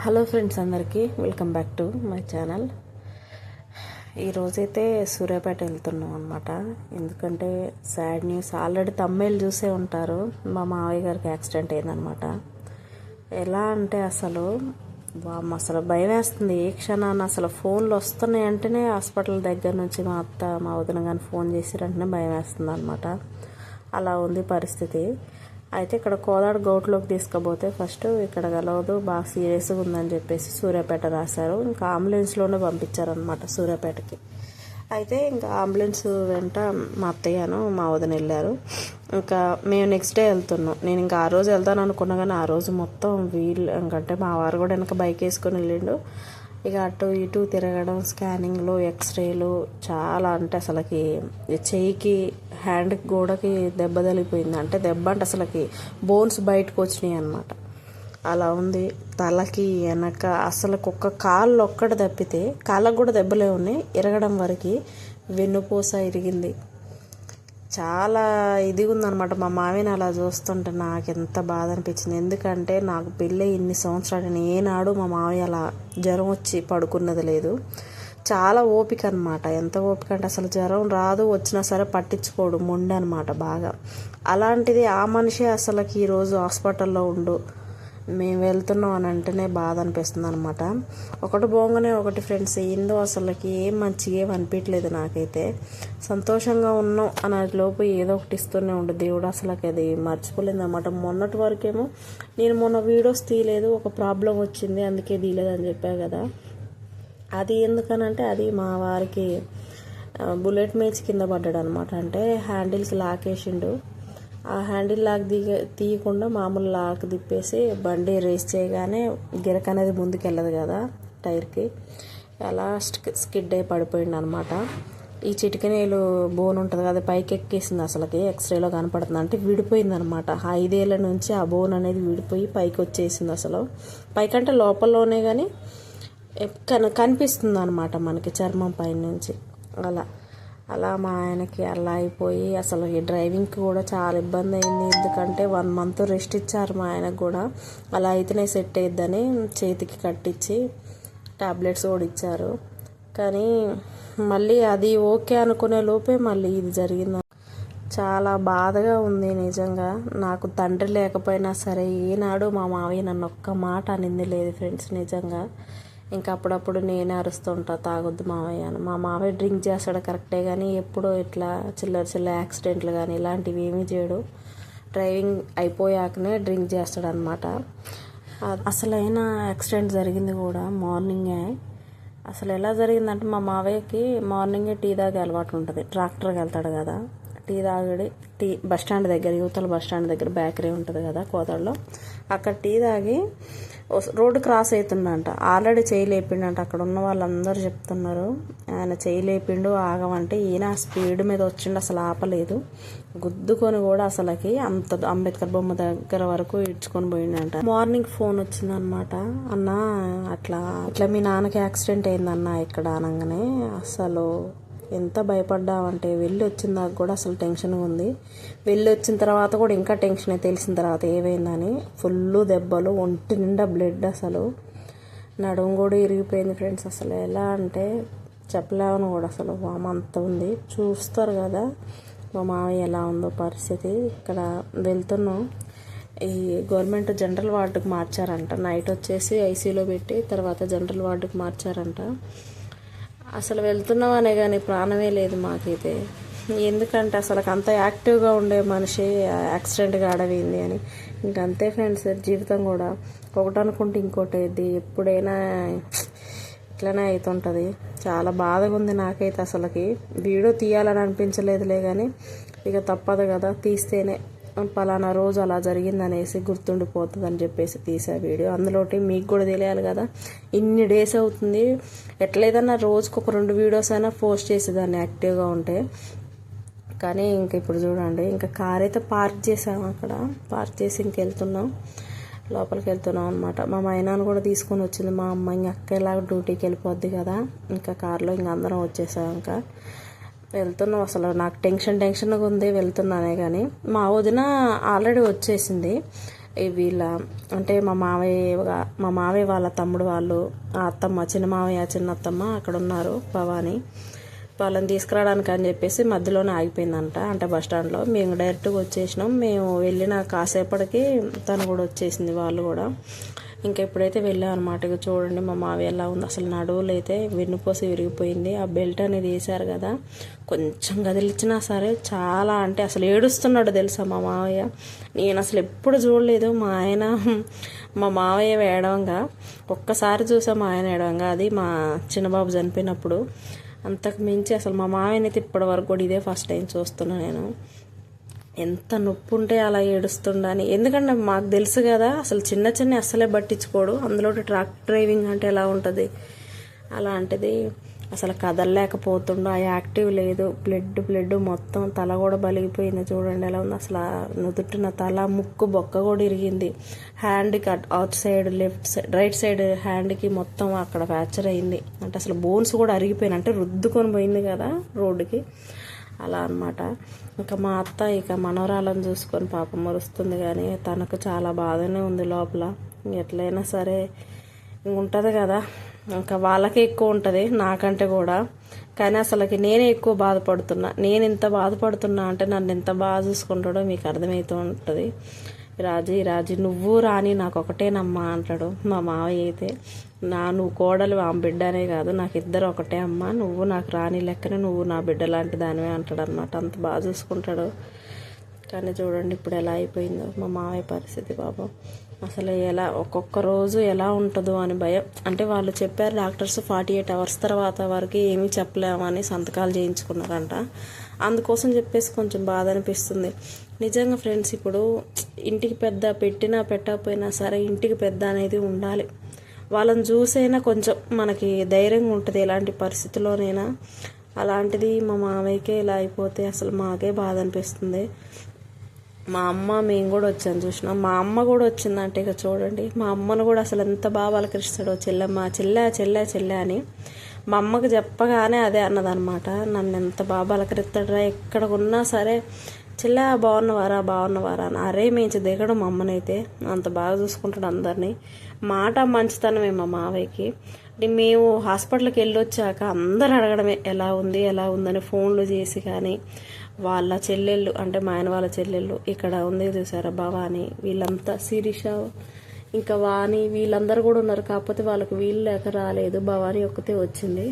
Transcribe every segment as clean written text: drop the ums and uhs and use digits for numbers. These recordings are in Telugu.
హలో ఫ్రెండ్స్, అందరికీ welcome back to my channel. ఈరోజైతే సూర్యాపేట వెళ్తున్నాం అనమాట. ఎందుకంటే సాడ్ న్యూస్, ఆల్రెడీ తమ్ముళ్ళు చూసే ఉంటారు. మా మావయ్య గారికి యాక్సిడెంట్ అయిందనమాట. ఎలా అంటే అసలు భయం వేస్తుంది. ఏ క్షణాన్ని అసలు ఫోన్లు వస్తున్నాయి అంటేనే హాస్పిటల్ దగ్గర నుంచి మా అత్త మా వదిన కానీ ఫోన్ చేసిరంటేనే భయం వేస్తుంది అనమాట. అలా ఉంది పరిస్థితి. అయితే ఇక్కడ కోదాడ గౌట్లోకి తీసుకుపోతే ఫస్ట్ ఇక్కడ కలవదు, బాగా సీరియస్గా ఉందని చెప్పేసి సూర్యాపేట రాశారు. ఇంకా అంబులెన్స్లోనే పంపించారనమాట సూర్యాపేటకి. అయితే ఇంకా అంబులెన్స్ వెంట మా అత్తయ్యను మా వదిన వెళ్ళారు. ఇంకా మేము నెక్స్ట్ డే వెళ్తున్నాం. నేను ఇంకా ఆ రోజు వెళ్తాను అనుకున్నా, కానీ ఆ రోజు మొత్తం ఇంకంటే మా వారు కూడా వెనక బైక్ వేసుకొని వెళ్ళిండు. ఇక అటు ఇటు తిరగడం, స్కానింగ్లు, ఎక్స్రేలు చాలా అంటే అసలుకి చెయ్యికి హ్యాండ్కి గోడకి దెబ్బ తగిలిపోయింది. అంటే దెబ్బ అంటే అసలుకి బోన్స్ బయటకు వచ్చినాయి అన్నమాట. అలా ఉంది. తలకి వెనక అసలు ఒక్క కాళ్ళు ఒక్కటి తప్పితే కాళ్ళకు కూడా దెబ్బలే ఉన్నాయి. ఇరగడం వరకు వెన్నుపూస ఇరిగింది. చాలా ఇదిగా ఉందనమాట. మా మావిని అలా చూస్తుంటే నాకు ఎంత బాధ అనిపించింది. ఎందుకంటే నాకు పెళ్ళి ఇన్ని సంవత్సరాలు ఏనాడు మా మావయ్య అలా జ్వరం వచ్చి పడుకున్నది లేదు. చాలా ఓపిక అనమాట. ఎంత ఓపిక అంటే అసలు జ్వరం రాదు, వచ్చినా సరే పట్టించుకోడు, మొండి అనమాట బాగా. అలాంటిది ఆ మనిషి అసలుకి ఈరోజు హాస్పిటల్లో ఉండు మేము వెళ్తున్నాం అని అంటేనే బాధ అనిపిస్తుంది అనమాట. ఒకటి పోగానే ఒకటి ఫ్రెండ్స్, ఏందో అసలుకి ఏం మంచిగా ఏం అనిపించలేదు నాకైతే. సంతోషంగా ఉన్నాం అనే లోపు ఏదో ఒకటి ఇస్తూనే ఉండు దేవుడు. అసలుకి అది మర్చిపోలేదు అనమాట. మొన్నటి వరకేమో నేను మొన్న వీడియోస్ తీయలేదు, ఒక ప్రాబ్లం వచ్చింది అందుకే తీయలేదు అని చెప్పాను కదా. అది ఎందుకనంటే అది మా వారికి బుల్లెట్ మేచి కింద పడ్డాడు అనమాట. అంటే హ్యాండిల్కి లాకేసిండు. ఆ హ్యాండిల్ లాక్ తీయకుండా మామూలు లాక్ తిప్పేసి బండి రేస్ చేయగానే గిరక అనేది ముందుకు వెళ్ళదు కదా టైర్కి, అలా స్కిడ్ అయి పడిపోయింది అనమాట. ఈ చిటికనేలు బోన్ ఉంటుంది కదా, పైకి ఎక్కేసింది. అసలుకి ఎక్స్రేలో కనపడుతుంది. అంటే విడిపోయింది అనమాట. 5 ఏళ్ళ నుంచి ఆ బోన్ అనేది విడిపోయి పైకి వచ్చేసింది. అసలు పైకంటే లోపలలోనే కానీ కనిపిస్తుంది అనమాట మనకి చర్మం పైన నుంచి. అలా మా ఆయనకి అలా అయిపోయి అసలు ఈ డ్రైవింగ్కి కూడా చాలా ఇబ్బంది అయింది. ఎందుకంటే 1 మంత్ రెస్ట్ ఇచ్చారు మా ఆయనకు కూడా. అలా అయితేనే సెట్ అయ్యిద్దని చేతికి కట్టించి టాబ్లెట్స్ కూడా ఇచ్చారు. కానీ మళ్ళీ అది ఓకే అనుకునే లోపే మళ్ళీ ఇది జరిగింది. చాలా బాధగా ఉంది నిజంగా. నాకు తండ్రి లేకపోయినా సరే ఏనాడు మా మావయ్య నన్ను ఒక్క మాట అనింది లేదు ఫ్రెండ్స్ నిజంగా. ఇంకా అప్పుడప్పుడు నేనే అరుస్తుంటా, తాగొద్దు మావయ్య అని. మా మావయ్య డ్రింక్ చేస్తాడు కరెక్టే, కానీ ఎప్పుడో ఇట్లా చిల్లర యాక్సిడెంట్లు కానీ ఇలాంటివి ఏమీ చేయడు. డ్రైవింగ్ అయిపోయాకనే డ్రింక్ చేస్తాడు అనమాట. అసలైన యాక్సిడెంట్ జరిగింది కూడా మార్నింగే. అసలు ఎలా జరిగిందంటే మా మావయ్యకి మార్నింగే టీ తాగే అలవాటు ఉంటుంది. ట్రాక్టర్కి వెళ్తాడు కదా, టీ బస్టాండ్ దగ్గర, యువతల బస్టాండ్ దగ్గర బేకరీ ఉంటుంది కదా కోదాడలో, అక్కడ టీ తాగి రోడ్డు క్రాస్ అవుతుండంట. ఆల్రెడీ చేయి లేపిండంట. అక్కడ ఉన్న వాళ్ళందరూ చెప్తున్నారు ఆయన చేయి లేపిండు ఆగమంటే, ఈయన స్పీడ్ మీద వచ్చిండు, అసలు ఆపలేదు. గుద్దుకొని కూడా అసలుకి అంత అంబేద్కర్ బొమ్మ దగ్గర వరకు ఇడ్చుకొని పోయిండంట. మార్నింగ్ ఫోన్ వచ్చిందనమాట. అన్న అట్లా మీ నాన్నకి యాక్సిడెంట్ అయిందన్న ఇక్కడ అనగానే అసలు ఎంత భయపడ్డామంటే, వెళ్ళి వచ్చిన దాకా కూడా అసలు టెన్షన్గా ఉంది. వెళ్ళి వచ్చిన తర్వాత కూడా ఇంకా టెన్షన్. తెలిసిన తర్వాత ఏమైందని ఫుల్ దెబ్బలు, ఒంటి నిండా బ్లడ్, అసలు నడుము కూడా ఇరిగిపోయింది ఫ్రెండ్స్. అసలు ఎలా అంటే చెప్పలేమని కూడా, అసలు వామంత ఉంది. చూస్తారు కదా మా మావయ్య ఎలా ఉందో పరిస్థితి. ఇక్కడ వెళ్తున్నాం. ఈ గవర్నమెంట్ జనరల్ వార్డుకి మార్చారంట. నైట్ వచ్చేసి ఐసీలో పెట్టి తర్వాత జనరల్ వార్డుకి మార్చారంట. అసలు వెళ్తున్నాం అనే కానీ ప్రాణమే లేదు మాకైతే. ఎందుకంటే అసలు అంత యాక్టివ్గా ఉండే మనిషి యాక్సిడెంట్ కాడవింది అని. ఇంకంతే ఫ్రెండ్స్, జీవితం కూడా ఒకటి అనుకుంటే ఇంకోటి అయింది. ఎప్పుడైనా ఇట్లనే అవుతుంటుంది. చాలా బాధగా ఉంది నాకైతే. అసలుకి వీడియో తీయాలని అనిపించలేదులే, కానీ ఇక తప్పదు కదా, తీస్తేనే పలానా రోజు అలా జరిగిందనేసి గుర్తుండిపోతుంది అని చెప్పేసి తీసే వీడియో. అందులోటి మీకు కూడా తెలియాలి కదా, ఇన్ని డేస్ అవుతుంది. ఎట్లేదన్నా రోజుకు ఒక 2 వీడియోస్ అయినా పోస్ట్ చేసేదాన్ని యాక్టివ్గా ఉంటే. కానీ ఇంక ఇప్పుడు చూడండి, ఇంకా కార్ అయితే పార్క్ చేసాము. అక్కడ పార్క్ చేసి ఇంకెళ్తున్నాం, లోపలికి వెళ్తున్నాం అనమాట. మా మైనాన్ని కూడా తీసుకొని వచ్చింది మా అమ్మ. ఇంక అక్కలాగా డ్యూటీకి వెళ్ళిపోద్ది కదా, ఇంకా కార్లో ఇంక అందరం వచ్చేసాం. ఇంకా వెళ్తున్నాం. అసలు నాకు టెన్షన్గా ఉంది వెళ్తున్నానే, కానీ మా వదిన ఆల్రెడీ వచ్చేసింది. వీళ్ళ అంటే మా మావయ్య వాళ్ళ తమ్ముడు వాళ్ళు, ఆ అత్తమ్మ చిన్న మావయ్య చిన్న అత్తమ్మ అక్కడ ఉన్నారు భవాని. వాళ్ళని తీసుకురావడానికి అని చెప్పేసి మధ్యలోనే ఆగిపోయిందంట, అంటే బస్ స్టాండ్లో. మేము డైరెక్ట్గా వచ్చేసినాం. మేము వెళ్ళిన కాసేపటికి తను కూడా వచ్చేసింది, వాళ్ళు కూడా. ఇంకా ఎప్పుడైతే వెళ్ళామన్నమాట. ఇక చూడండి మా మావయ్య ఎలా ఉంది, అసలు నడువులు అయితే వెన్నుపోసి విరిగిపోయింది. ఆ బెల్ట్ అనేది వేసారు కదా, కొంచెం కదిలిచ్చినా సరే చాలా అంటే అసలు ఏడుస్తున్నాడు తెలుసా మా మావయ్య. నేను అసలు ఎప్పుడు చూడలేదు మా మావయ్య ఏడవంగా. ఒక్కసారి చూసా మా ఆయన ఏడవంగా, అది మా చిన్నబాబు చనిపోయినప్పుడు. అంతకు మించి అసలు మా మావయ్యని అయితే ఇప్పటి వరకు కూడా ఇదే ఫస్ట్ టైం చూస్తున్నా నేను. ఎంత నొప్పి ఉంటే అలా ఏడుస్తుండని. ఎందుకంటే మాకు తెలుసు కదా, అసలు చిన్న చిన్న అస్సలే పట్టించుకోడు. అందులో ట్రక్ డ్రైవింగ్ అంటే ఎలా ఉంటుంది, అలాంటిది అసలు కదలలేకపోతుండు. ఆ యాక్టివ్ లేదు. బ్లడ్ మొత్తం తల కూడా బలిగిపోయింది. చూడండి ఎలా ఉంది అసలు. నుదుటిన తల, ముక్కు, బొక్క కూడా ఇరిగింది. హ్యాండ్కి అవుట్ సైడ్ రైట్ సైడ్ హ్యాండ్కి మొత్తం అక్కడ ఫ్రాక్చర్ అయింది. అంటే అసలు బోన్స్ కూడా అరిగిపోయినాయి, అంటే రుద్దుకొని పోయింది కదా రోడ్డుకి, అలా అనమాట. ఇంకా మా అత్త ఇక మనవరాలను చూసుకొని పాపం మరుస్తుంది, కానీ తనకు చాలా బాధనే ఉంది లోపల. ఎట్లయినా సరే ఉంటుంది కదా, ఇంకా వాళ్ళకే ఎక్కువ ఉంటుంది నాకంటే కూడా. కానీ అసలుకి నేనే ఎక్కువ బాధపడుతున్నా. నేను ఎంత బాధపడుతున్నా అంటే నన్ను ఎంత బాగా చూసుకుంటాడో మీకు అర్థమవుతూ ఉంటుంది. రాజీ నువ్వు రాని నాకు ఒకటేనమ్మా అంటాడు మా మావయ్య అయితే. నువ్వు కోడలు ఆ బిడ్డ అనే కాదు, నాకు ఇద్దరు ఒకటే అమ్మ, నువ్వు నాకు రాని లెక్కనే, నువ్వు నా బిడ్డ లాంటి దానివే అంటాడు అనమాట. అంత బాగా చూసుకుంటాడు. కానీ చూడండి ఇప్పుడు ఎలా అయిపోయిందో మా మావయ్య పరిస్థితి పాపం. అసలు ఒక్కొక్క రోజు ఎలా ఉంటుందో అని భయం. అంటే వాళ్ళు చెప్పారు డాక్టర్స్ 48 hours తర్వాత వరకు ఏమీ చెప్పలేమని సంతకాలు చేయించుకున్నారంట. అందుకోసం చెప్పేసి కొంచెం బాధ అనిపిస్తుంది నిజంగా ఫ్రెండ్స్. ఇప్పుడు ఇంటికి పెద్ద పెట్టినా పెట్టకపోయినా సరే ఇంటికి పెద్ద అనేది ఉండాలి. వాళ్ళని చూసైనా కొంచెం మనకి ధైర్యంగా ఉంటుంది ఎలాంటి పరిస్థితుల్లోనైనా. అలాంటిది మా మామయ్యకే ఇలా అయిపోతే అసలు మాకే బాధ అనిపిస్తుంది. మా అమ్మ మేము కూడా వచ్చాను చూసినాం. మా అమ్మ కూడా వచ్చిందంటే ఇక చూడండి, మా అమ్మను కూడా అసలు ఎంత బాగా పలకరిస్తాడో, చెల్లె అని. మా అమ్మకు చెప్పగానే అదే అన్నదనమాట, నన్ను ఎంత బాగా పలకరిస్తాడరా, ఎక్కడ ఉన్నా సరే చెల్లె బాగున్నవారా అని అరే మేంచి దిగడం. మా అమ్మనైతే అంత బాగా చూసుకుంటాడు అందరినీ. మాట మంచితనమే మా మావయ్యకి. మేము హాస్పిటల్కి వెళ్ళొచ్చాక అందరు అడగడమే ఎలా ఉందని ఫోన్లు చేసి. కానీ వాళ్ళ చెల్లెళ్ళు అంటే మా ఆయన వాళ్ళ చెల్లెళ్ళు ఇక్కడ ఉంది చూసారా భవాని, వీళ్ళంతా శిరీష ఇంకా వాణి వీళ్ళందరూ కూడా ఉన్నారు. కాకపోతే వాళ్ళకి వీళ్ళు లేక రాలేదు, భవాని ఒక్కతే వచ్చింది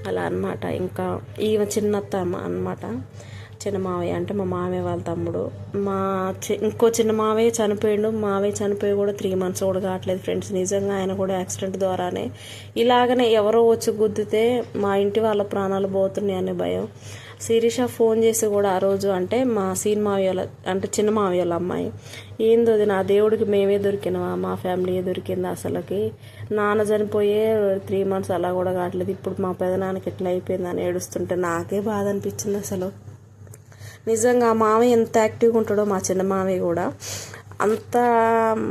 అలా అనమాట. ఇంకా ఈమె చిన్నత్త అనమాట, చిన్న మావయ్య అంటే మా మావయ్య వాళ్ళ తమ్ముడు. ఇంకో చిన్న మావయ్య చనిపోయాడు. మావయ్య చనిపోయి కూడా 3 months కూడా కావట్లేదు ఫ్రెండ్స్. నిజంగా ఆయన కూడా యాక్సిడెంట్ ద్వారానే ఇలాగనే ఎవరో వచ్చి గుద్దితే మా ఇంటి వాళ్ళ ప్రాణాలు పోతున్నాయి అనే భయం. శిరీష ఫోన్ చేసి కూడా ఆ రోజు అంటే మా మావయ్య అంటే చిన్న మావయ్య వాళ్ళ అమ్మాయి, ఏందో అది నా దేవుడికి మేమే దొరికినవా, మా ఫ్యామిలీయే దొరికింది, అసలుకి నాన్న చనిపోయే 3 months అలా కూడా కావట్లేదు, ఇప్పుడు మా పెదనాన్నకి ఎట్లా అయిపోయిందని ఏడుస్తుంటే నాకే బాధ అనిపించింది అసలు. నిజంగా మావయ్య ఎంత యాక్టివ్గా ఉంటాడో మా చిన్న మావయ్య కూడా అంత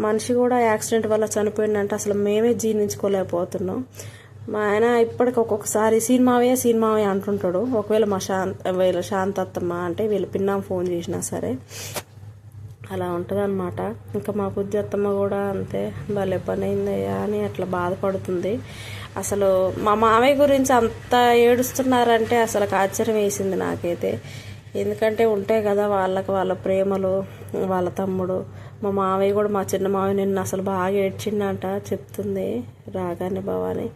మనిషి కూడా యాక్సిడెంట్ వల్ల చనిపోయిందంటే అసలు మేమే జీర్ణించుకోలేకపోతున్నాం. మా ఆయన ఇప్పటికి ఒక్కొక్కసారి సీన్ మావయ్య అంటుంటాడు. ఒకవేళ వీళ్ళ శాంతత్తమ్మ అంటే వీళ్ళ పిన్నాం ఫోన్ చేసినా సరే అలా ఉంటుంది అనమాట. ఇంకా మా బుద్ధి అత్తమ్మ కూడా అంతే, భలే పని అయిందయ్యా అని అట్లా బాధపడుతుంది. అసలు మా మావయ్య గురించి అంత ఏడుస్తున్నారంటే అసలు ఆశ్చర్యం వేసింది నాకైతే. ఎందుకంటే ఉంటాయి కదా వాళ్ళ ప్రేమలు, వాళ్ళ తమ్ముడు. మా మావయ్య కూడా మా చిన్న మావయ్య నిన్ను అసలు బాగా ఏడ్చిండంట చెప్తుంది రాగానే భవాని.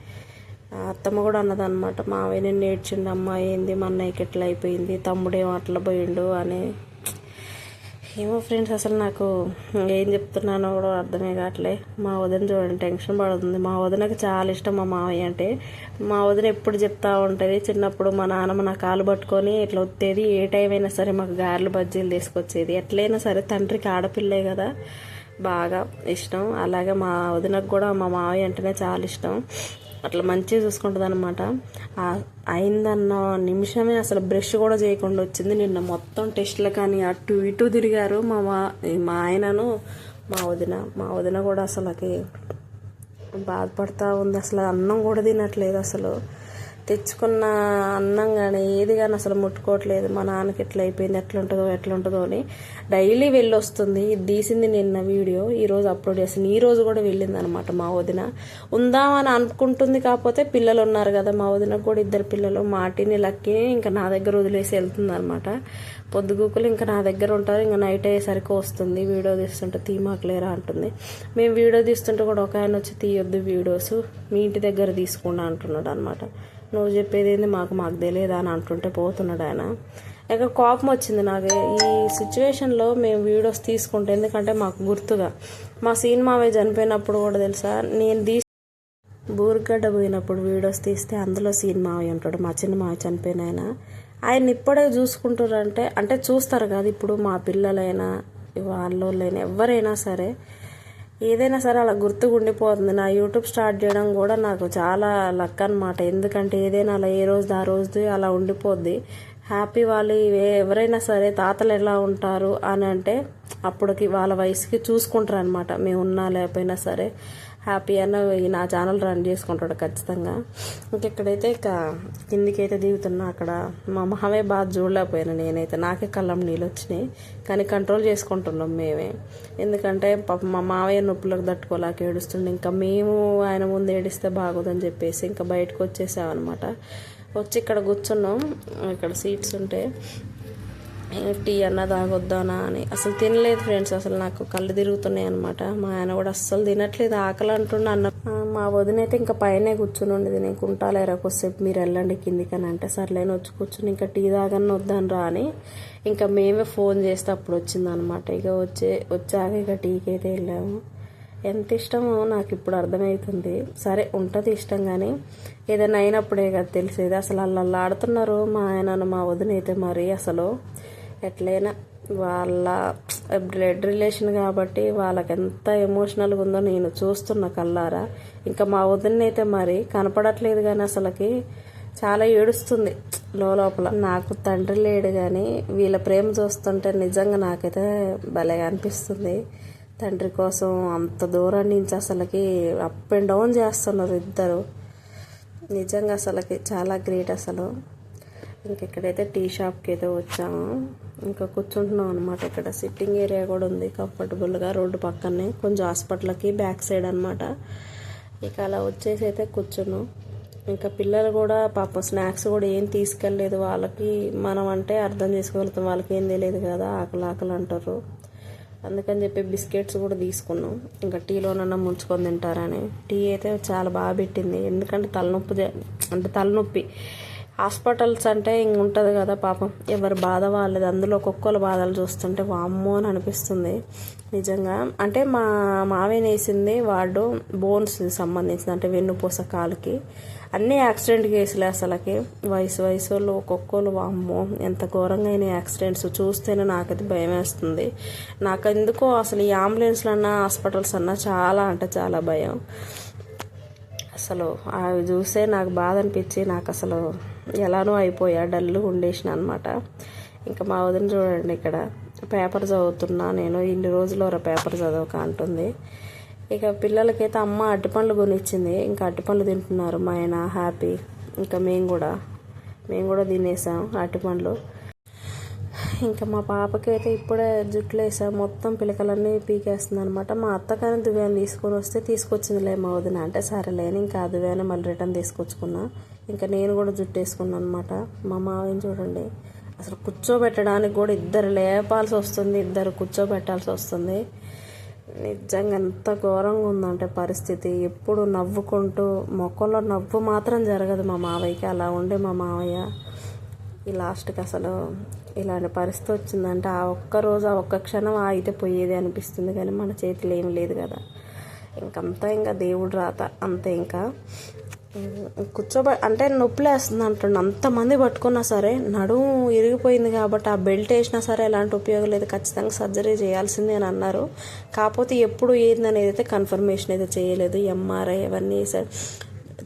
అత్తమ్మ కూడా అన్నదన్నమాట, మావయ్య నిన్ను ఏడ్చిండమ్మా, ఏంది మా అన్నయ్యకి ఎట్లా అయిపోయింది, తమ్ముడేమో అట్లా పోయిండు అని. ఏమో ఫ్రెండ్స్ అసలు నాకు ఏం చెప్తున్నానో కూడా అర్థమే కావట్లే. మా వదిన చూడండి టెన్షన్ పడుతుంది. మా వదినకి చాలా ఇష్టం మా మావయ్య అంటే. మా వదిన ఎప్పుడు చెప్తా ఉంటుంది, చిన్నప్పుడు మా నాన్నమ్మ నా కాలు పట్టుకొని ఇట్లా వచ్చేది, ఏ టైం అయినా సరే మాకు గారెలు బజ్జీలు తీసుకొచ్చేది. ఎట్లయినా సరే తండ్రికి ఆడపిల్లే కదా బాగా ఇష్టం. అలాగే మా వదినకు కూడా మా మావయ్య అంటేనే చాలా ఇష్టం. అట్లా మంచిగా చూసుకుంటుంది అనమాట. అయిందన్న నిమిషమే అసలు బ్రష్ కూడా చేయకుండా వచ్చింది. నిన్న మొత్తం టెస్టులు కానీ అటు ఇటు తిరిగారు మా ఆయనను మా వదిన కూడా అసలుకి బాధపడుతూ ఉంది. అసలు అన్నం కూడా తినట్లేదు, అసలు తెచ్చుకున్న అన్నం కానీ ఏది కానీ అసలు ముట్టుకోవట్లేదు. మా నాన్నకి ఎట్లా అయిపోయింది, ఎట్లుంటుందో అని డైలీ వెళ్ళి వస్తుంది. ఇది తీసింది నిన్న వీడియో, ఈరోజు అప్లోడ్ చేసింది. ఈరోజు కూడా వెళ్ళింది అనమాట మా వదిన. ఉందామని అనుకుంటుంది, కాకపోతే పిల్లలు ఉన్నారు కదా, మా వదినకు కూడా 2 పిల్లలు, మాటిని లక్కిని ఇంకా నా దగ్గర వదిలేసి వెళ్తుంది అనమాట. పొద్దుగూకులు ఇంకా నా దగ్గర ఉంటారు. ఇంకా నైట్ అయ్యేసరికి వస్తుంది. వీడియో తీస్తుంటే తీమాకలేరా అంటుంది. మేము వీడియో తీస్తుంటే కూడా ఒక ఆయన వచ్చి తీయొద్దు వీడియోస్, మీ ఇంటి దగ్గర తీసుకుండా అంటున్నాడు అనమాట. నువ్వు చెప్పేది ఏంది, మాకు తెలియదా అని అంటుంటే పోతున్నాడు ఆయన. ఇక కోపం వచ్చింది నాకు ఈ సిచ్యువేషన్లో. మేము వీడియోస్ తీసుకుంటే ఎందుకంటే మాకు గుర్తుగా మా సినిమావే చనిపోయినప్పుడు కూడా తెలుసా, నేను బూర్గడ్డ పోయినప్పుడు వీడియోస్ తీస్తే అందులో సినిమావే ఉంటాడు, మా చిన్న మావి చనిపోయిన ఆయన ఇప్పుడే చూసుకుంటారంటే అంటే చూస్తారు కదా. ఇప్పుడు మా పిల్లలైనా వాళ్ళైనా ఎవరైనా సరే ఏదైనా సరే అలా గుర్తుకుండిపోతుంది. నా యూట్యూబ్ స్టార్ట్ చేయడం కూడా నాకు చాలా లక్ అనమాట. ఎందుకంటే ఏదైనా అలా ఏ రోజు ఆ రోజు అలా ఉండిపోద్ది. హ్యాపీ వాళ్ళు ఎవరైనా సరే తాతలు ఎలా ఉంటారు అని అంటే అప్పటికి వాళ్ళ వయసుకి చూసుకుంటారు అనమాట. మేము ఉన్నా లేకపోయినా సరే హ్యాపీ అన్న నా ఛానల్ రన్ చేసుకుంటాడు ఖచ్చితంగా. ఇంకెక్కడైతే ఇక కిందికైతే దిగుతున్నా. అక్కడ మా మావే బాధ చూడలేకపోయాను నేనైతే. నాకే కళ్ళం నీళ్ళు వచ్చినాయి, కానీ కంట్రోల్ చేసుకుంటున్నాం మేమే. ఎందుకంటే పాప మా మావయ్య నొప్పులకు తట్టుకోలేక ఏడుస్తుండే. ఇంకా మేము ఆయన ముందు ఏడిస్తే బాగోదని చెప్పేసి ఇంకా బయటకు వచ్చేసామన్నమాట. వచ్చి ఇక్కడ కూర్చున్నాం. ఇక్కడ సీట్స్ ఉంటే టీ అన్న తాగొద్దానా అని అసలు తినలేదు ఫ్రెండ్స్. అసలు నాకు కళ్ళు తిరుగుతున్నాయి అనమాట. మా ఆయన కూడా అస్సలు తినట్లేదు, ఆకలి అంటుండే. అన్న మా వదినైతే ఇంకా పైనే కూర్చుని ఉండేది. నేను కుంటాలేరా కొద్దిసేపు మీరు వెళ్ళండి కిందికని అంటే సర్లేని వచ్చి కూర్చుని ఇంకా టీ తాగని వద్దాను రా అని ఇంకా మేమే ఫోన్ చేస్తే అప్పుడు వచ్చిందనమాట. ఇక వచ్చాక ఇక టీకి అయితే వెళ్ళాము. ఎంత ఇష్టమో నాకు ఇప్పుడు అర్థమవుతుంది. సరే ఉంటుంది ఇష్టం, కానీ ఏదైనా అయినప్పుడే కదా తెలిసేది. అసలు అల్ల ఆడుతున్నారు మా ఆయన మా వదిన అయితే. మరి అసలు ఎట్లయినా వాళ్ళ బ్లడ్ రిలేషన్ కాబట్టి వాళ్ళకి ఎంత ఎమోషనల్గా ఉందో నేను చూస్తున్న కళ్ళారా. ఇంకా మా వదిన అయితే మరి కనపడట్లేదు, కానీ అసలుకి చాలా ఏడుస్తుంది లోపల. నాకు తండ్రి లేడు, కానీ వీళ్ళ ప్రేమ చూస్తుంటే నిజంగా నాకైతే భలేగా అనిపిస్తుంది. తండ్రి కోసం అంత దూరం నుంచి అసలుకి అప్ అండ్ డౌన్ చేస్తున్నారు ఇద్దరు. నిజంగా అసలుకి చాలా గ్రేట్ అసలు. ఇంకెక్కడైతే టీ షాప్కి అయితే వచ్చాము. ఇంకా కూర్చుంటున్నాం అనమాట. ఇక్కడ సిట్టింగ్ ఏరియా కూడా ఉంది కంఫర్టబుల్గా, రోడ్డు పక్కనే, కొంచెం హాస్పిటల్కి బ్యాక్ సైడ్ అనమాట. ఇక అలా వచ్చేసి అయితే కూర్చున్నాం. ఇంకా పిల్లలు కూడా పాపం స్నాక్స్ కూడా ఏం తీసుకెళ్ళలేదు. వాళ్ళకి మనం అంటే అర్థం చేసుకోగలుగుతాం, వాళ్ళకి ఏం తెలియదు కదా, ఆకలి అంటారు. అందుకని చెప్పి బిస్కెట్స్ కూడా తీసుకున్నాం. ఇంకా టీలోనన్నా ముంచుకొని తింటారని. టీ అయితే చాలా బాగా పెట్టింది. ఎందుకంటే తలనొప్పి హాస్పిటల్స్ అంటే ఇంక ఉంటుంది కదా పాపం, ఎవరు బాధ వాళ్ళది. అందులో ఒక్కొక్కరు బాధలు చూస్తుంటే వామ్మో అని అనిపిస్తుంది నిజంగా. అంటే మా మావయ్య వేసింది వాడు బోన్స్ సంబంధించింది, అంటే వెన్నుపూస కాలుకి. అన్నీ యాక్సిడెంట్ కేసులే అసలుకి. వయసు వాళ్ళు ఒక్కొక్కరు వామ్మో ఎంత ఘోరంగా అయిన యాక్సిడెంట్స్ చూస్తేనే నాకైతే భయం వేస్తుంది. నాకు ఎందుకో అసలు ఈ అంబులెన్స్లు అన్నా హాస్పిటల్స్ అన్నా చాలా అంటే చాలా భయం. అసలు అవి చూస్తే నాకు బాధ అనిపించి నాకు అసలు ఎలానో అయిపోయా, డల్గా ఉండేసిన అనమాట. ఇంకా మా వదిన చూడండి ఇక్కడ పేపర్ చదువుతున్నా నేను. ఇన్ని రోజులు పేపర్ చదవక అంటుంది. ఇక పిల్లలకైతే అమ్మ అరటిపండ్లు కొనిచ్చింది. ఇంకా అరటిపండ్లు తింటున్నారు మా ఆయన హ్యాపీ. ఇంకా మేము కూడా తినేసాం అరటిపండ్లు. ఇంకా మా పాపకి అయితే ఇప్పుడే జుట్లు వేసాం, మొత్తం పిలకలన్నీ పీకేస్తుంది అనమాట. మా అత్తగారిని దువ్యాన్ని తీసుకొని వస్తే తీసుకొచ్చిందిలే మా వదిన, అంటే సరేలేని ఇంకా ఆ దువ్యాన్ని మళ్ళీ రిటర్న్ తీసుకొచ్చుకున్నా. ఇంకా నేను కూడా జుట్టు వేసుకున్నాను అనమాట. మా మావయ్యని చూడండి అసలు కూర్చోబెట్టడానికి కూడా ఇద్దరు లేపాల్సి వస్తుంది, ఇద్దరు కూర్చోబెట్టాల్సి వస్తుంది. నిజంగా ఎంత ఘోరంగా ఉందంటే పరిస్థితి. ఎప్పుడు నవ్వుకుంటూ మొక్కల్లో నవ్వు మాత్రం జరగదు మా మావయ్యకి. అలా ఉండే మా మావయ్య ఈ లాస్ట్కి అసలు ఇలాంటి పరిస్థితి వచ్చిందంటే ఆ ఒక్క క్షణం ఆగితే పోయేది అనిపిస్తుంది, కానీ మన చేతిలో ఏం లేదు కదా. ఇంకంతా ఇంకా దేవుడు రాత అంతే. ఇంకా అంటే నొప్పిలేస్తుంది అంటుండే. అంతమంది పట్టుకున్నా సరే నడుము ఇరిగిపోయింది కాబట్టి ఆ బెల్ట్ వేసినా సరే ఎలాంటి ఉపయోగం లేదు, ఖచ్చితంగా సర్జరీ చేయాల్సిందే అని అన్నారు. కాకపోతే ఎప్పుడు ఏందనేది అయితే కన్ఫర్మేషన్ అయితే చేయలేదు. ఎంఆర్ఐ అవన్నీ వేసారు.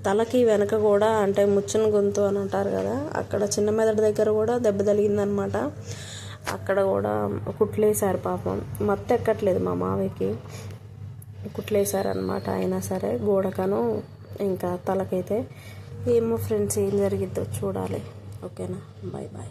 తలకి వెనక కూడా అంటే ముచ్చిన గొంతు అని అంటారు కదా, అక్కడ చిన్న మెదడు దగ్గర కూడా దెబ్బ తగిలిందనమాట. అక్కడ కూడా కుట్లేసారు పాపం. మత్తు ఎక్కట్లేదు మా మావయ్యకి, కుట్లేసారనమాట. అయినా సరే గోడకను ఇంకా తలకైతే ఏమో ఫ్రెండ్స్ ఏం జరిగిద్దో చూడాలి. ఓకేనా, బాయ్ బాయ్.